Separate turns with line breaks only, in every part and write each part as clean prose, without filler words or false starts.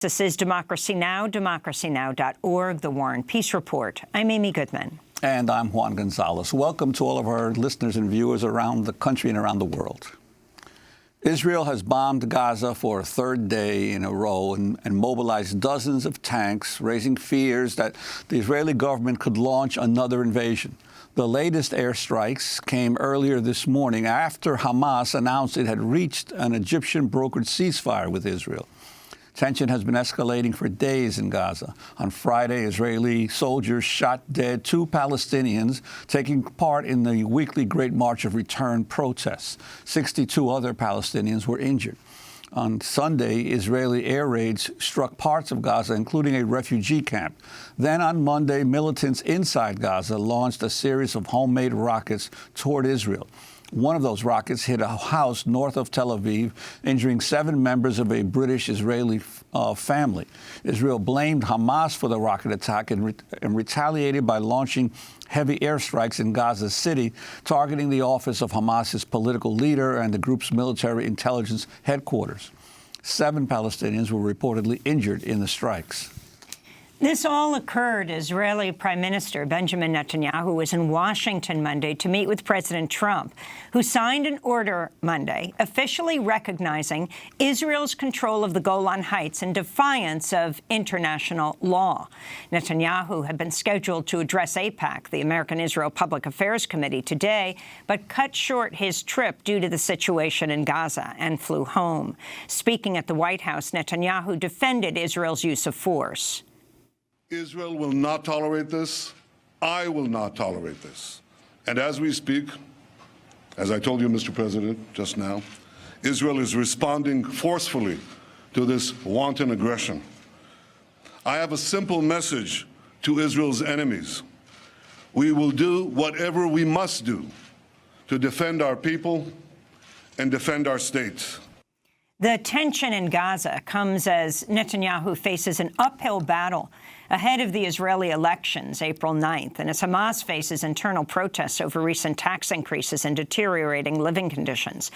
This is Democracy Now!, democracynow.org, The War and Peace Report. I'm Amy Goodman.
And I'm Juan Gonzalez. Welcome to all of our listeners and viewers around the country and around the world. Israel has bombed Gaza for a third day in a row and mobilized dozens of tanks, raising fears that the Israeli government could launch another invasion. The latest airstrikes came earlier this morning after Hamas announced it had reached an Egyptian-brokered ceasefire with Israel. Tension has been escalating for days in Gaza. On Friday, Israeli soldiers shot dead 2 Palestinians taking part in the weekly Great March of Return protests. 62 other Palestinians were injured. On Sunday, Israeli air raids struck parts of Gaza, including a refugee camp. Then on Monday, militants inside Gaza launched a series of homemade rockets toward Israel. One of those rockets hit a house north of Tel Aviv, injuring 7 members of a British-Israeli family. Israel blamed Hamas for the rocket attack and retaliated by launching heavy airstrikes in Gaza City, targeting the office of Hamas's political leader and the group's military intelligence headquarters. 7 Palestinians were reportedly injured in the strikes.
This all occurred as Israeli Prime Minister Benjamin Netanyahu was in Washington Monday to meet with President Trump, who signed an order Monday officially recognizing Israel's control of the Golan Heights in defiance of international law. Netanyahu had been scheduled to address AIPAC, the American-Israel Public Affairs Committee, today, but cut short his trip due to the situation in Gaza and flew home. Speaking at the White House, Netanyahu defended Israel's use of force.
Israel will not tolerate this. I will not tolerate this. And as we speak, as I told you, Mr. President, just now, Israel is responding forcefully to this wanton aggression. I have a simple message to Israel's enemies. We will do whatever we must do to defend our people and defend our state.
The tension in Gaza comes as Netanyahu faces an uphill battle ahead of the Israeli elections April 9th, and as Hamas faces internal protests over recent tax increases and deteriorating living conditions.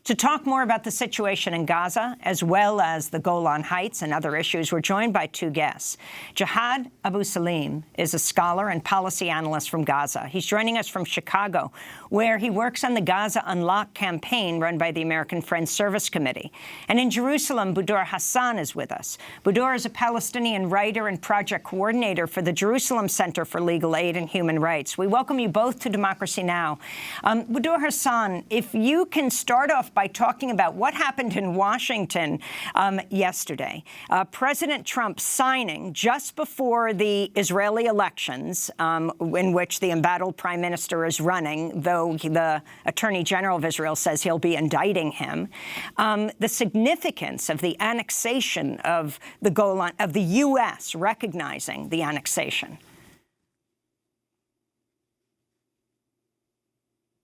To talk more about the situation in Gaza, as well as the Golan Heights and other issues, we're joined by 2 guests. Jehad Abusalim is a scholar and policy analyst from Gaza. He's joining us from Chicago, where he works on the Gaza Unlocked campaign run by the American Friends Service Committee. And in Jerusalem, Budour Hassan is with us. Budour is a Palestinian writer and project coordinator for the Jerusalem Center for Legal Aid and Human Rights. We welcome you both to Democracy Now! Budour Hassan, if you can start off by talking about what happened in Washington yesterday. President Trump signing just before the Israeli elections, in which the embattled prime minister is running, though the Attorney General of Israel says he'll be indicting him. The significance of the annexation of the Golan, of the U.S. recognizing the annexation.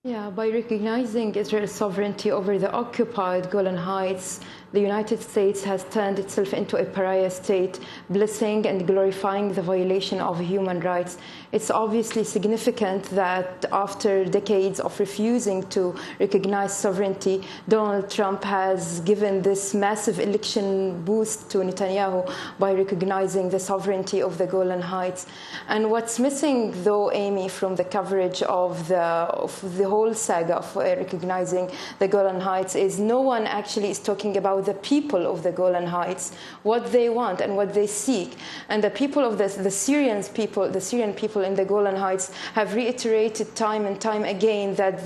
Yeah, by recognizing Israel's sovereignty over the occupied Golan Heights, the United States has turned itself into a pariah state, blessing and glorifying the violation of human rights. It's obviously significant that after decades of refusing to recognize sovereignty, Donald Trump has given this massive election boost to Netanyahu by recognizing the sovereignty of the Golan Heights. And what's missing, though, Amy, from the coverage of the whole saga of recognizing the Golan Heights is no one actually is talking about the people of the Golan Heights, what they want and what they seek. And the people of the Syrian people in the Golan Heights have reiterated time and time again that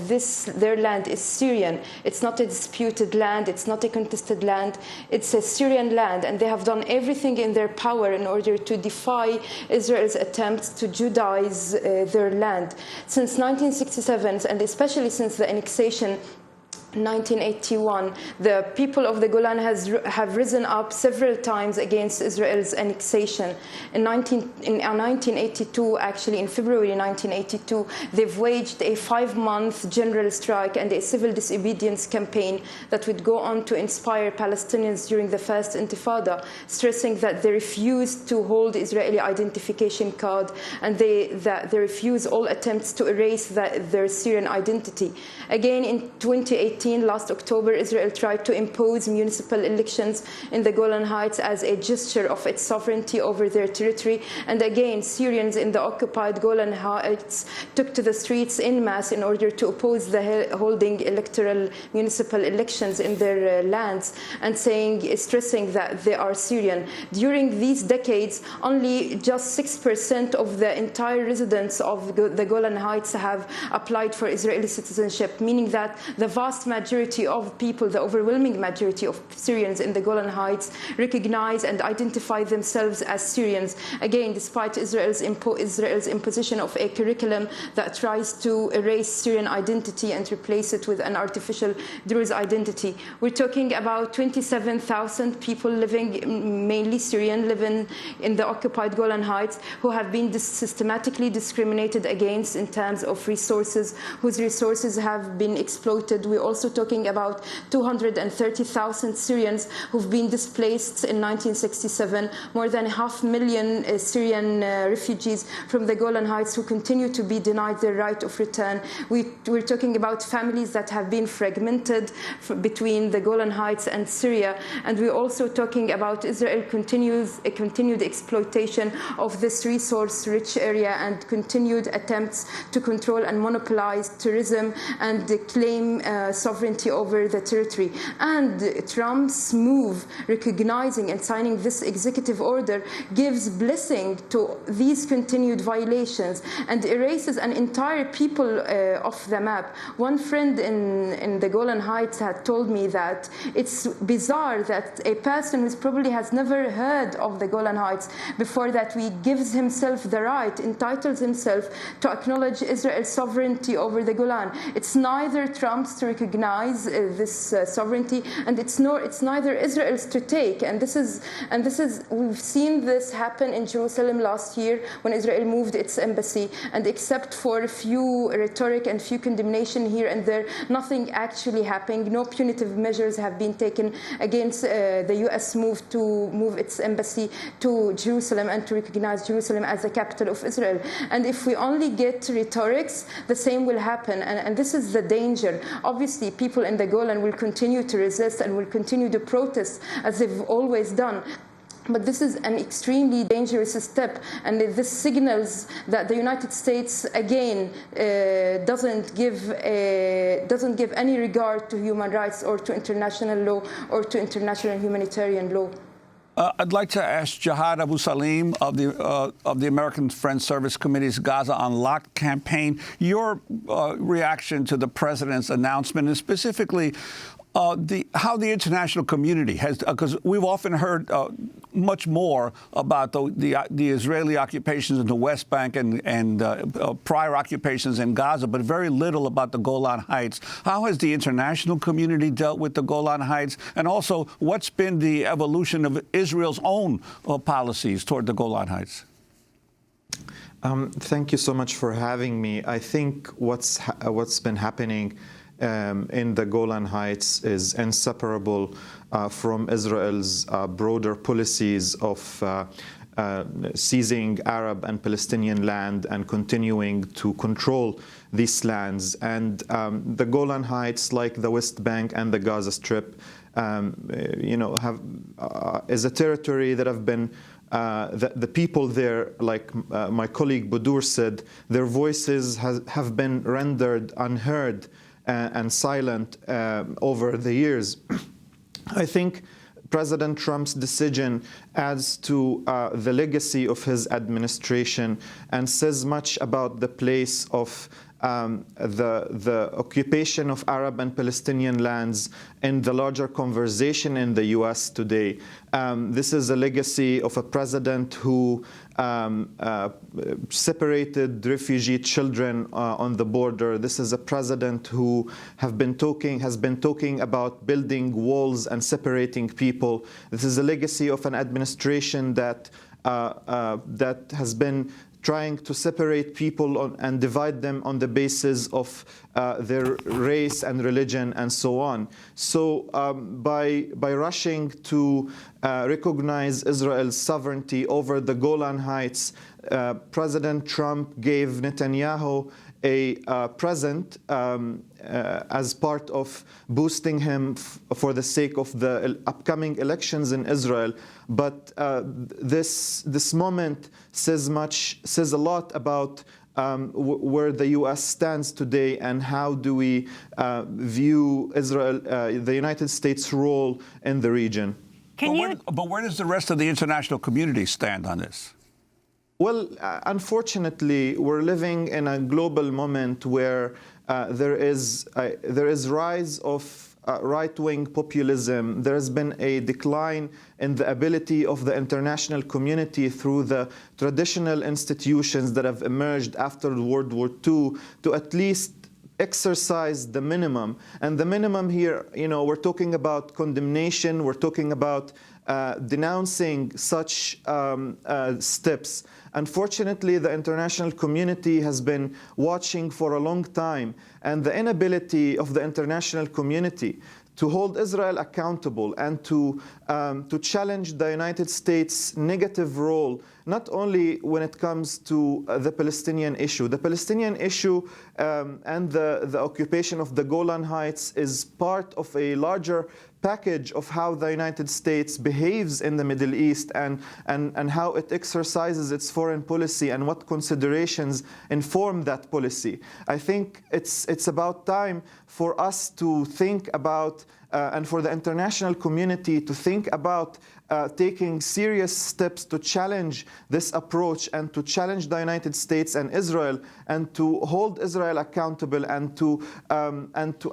their land is Syrian. It's not a disputed land. It's not a contested land. It's a Syrian land. And they have done everything in their power in order to defy Israel's attempts to Judaize their land. Since 1967, and especially since the annexation 1981, the people of the Golan have risen up several times against Israel's annexation. In 1982, actually in February 1982, they've waged a 5-month general strike and a civil disobedience campaign that would go on to inspire Palestinians during the First Intifada, stressing that they refused to hold Israeli identification card and that they refuse all attempts to erase their Syrian identity. Again, in 2018, 2018, last October, Israel tried to impose municipal elections in the Golan Heights as a gesture of its sovereignty over their territory. And again, Syrians in the occupied Golan Heights took to the streets en masse in order to oppose the holding electoral municipal elections in their lands, and stressing that they are Syrian. During these decades, only just 6% of the entire residents of the Golan Heights have applied for Israeli citizenship, meaning that the vast majority of people, the overwhelming majority of Syrians in the Golan Heights, recognize and identify themselves as Syrians. Again, despite Israel's imposition of a curriculum that tries to erase Syrian identity and replace it with an artificial Druze identity. We're talking about 27,000 people living, mainly Syrian, living in the occupied Golan Heights, who have been systematically discriminated against in terms of resources, whose resources have been exploited. We're also talking about 230,000 Syrians who've been displaced in 1967, more than 500,000 Syrian refugees from the Golan Heights who continue to be denied their right of return. We're talking about families that have been fragmented between the Golan Heights and Syria, and we're also talking about Israel continued exploitation of this resource-rich area and continued attempts to control and monopolize tourism and claim sovereignty over the territory. And Trump's move, recognizing and signing this executive order, gives blessing to these continued violations and erases an entire people off the map. One friend in the Golan Heights had told me that it's bizarre that a person who probably has never heard of the Golan Heights before that gives himself the right, entitles himself to acknowledge Israel's sovereignty over the Golan. It's neither Trump's to recognize this sovereignty, and it's neither Israel's to take. And this is we've seen this happen in Jerusalem last year when Israel moved its embassy, and except for a few rhetoric and few condemnation here and there, nothing actually happened. No punitive measures have been taken against the U.S. move to move its embassy to Jerusalem and to recognize Jerusalem as the capital of Israel. And if we only get rhetorics, the same will happen. And this is the danger. Obviously, people in the Golan will continue to resist and will continue to protest as they've always done. But this is an extremely dangerous step, and this signals that the United States again doesn't give any regard to human rights or to international law or to international humanitarian law.
I'd like to ask Jehad Abusalim of the American Friends Service Committee's Gaza Unlocked campaign your reaction to the president's announcement, and specifically how the international community has, because we've often heard much more about the Israeli occupations in the West Bank and prior occupations in Gaza, but very little about the Golan Heights. How has the international community dealt with the Golan Heights? And also, what's been the evolution of Israel's own policies toward the Golan Heights?
Thank you so much for having me. I think what's been happening in the Golan Heights is inseparable from Israel's broader policies of seizing Arab and Palestinian land and continuing to control these lands. And the Golan Heights, like the West Bank and the Gaza Strip, is a territory that have been the people there, like my colleague Budour said, their voices have been rendered unheard and silent over the years. I think President Trump's decision adds to the legacy of his administration and says much about the place of the occupation of Arab and Palestinian lands in the larger conversation in the U.S. today. This is a legacy of a president who separated refugee children on the border. This is a president who has been talking about building walls and separating people. This is a legacy of an administration that has been trying to separate people and divide them on the basis of their race and religion and so on. So by rushing to recognize Israel's sovereignty over the Golan Heights, President Trump gave Netanyahu a present as part of boosting him for the sake of the upcoming elections in Israel. But this moment says a lot about where the U.S. stands today and how do we view Israel, the United States' role in the region.
But where does the rest of the international community stand on this?
Well, unfortunately, we're living in a global moment where there is rise of right-wing populism. There has been a decline in the ability of the international community through the traditional institutions that have emerged after World War II to at least exercise the minimum. And the minimum here, we're talking about condemnation, we're talking about denouncing such steps. Unfortunately, the international community has been watching for a long time, and the inability of the international community to hold Israel accountable and to challenge the United States' negative role, not only when it comes to the Palestinian issue. The Palestinian issue and the occupation of the Golan Heights is part of a larger package of how the United States behaves in the Middle East and how it exercises its foreign policy and what considerations inform that policy. I think it's about time for us to think about and for the international community to think about taking serious steps to challenge this approach and to challenge the United States and Israel and to hold Israel accountable and to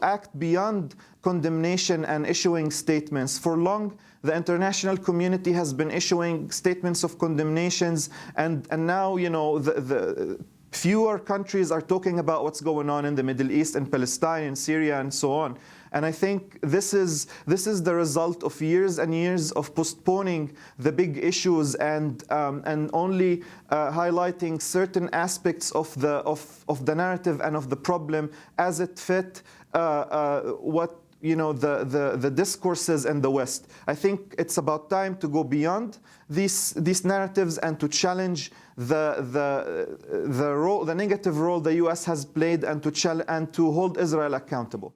act beyond condemnation and issuing statements. For long, the international community has been issuing statements of condemnations, and now the fewer countries are talking about what's going on in the Middle East and Palestine and Syria and so on. And I think this is the result of years and years of postponing the big issues and only highlighting certain aspects of the narrative and of the problem as it fit the discourses in the West. I think it's about time to go beyond these narratives and to challenge the negative role the U.S. has played and to hold Israel accountable.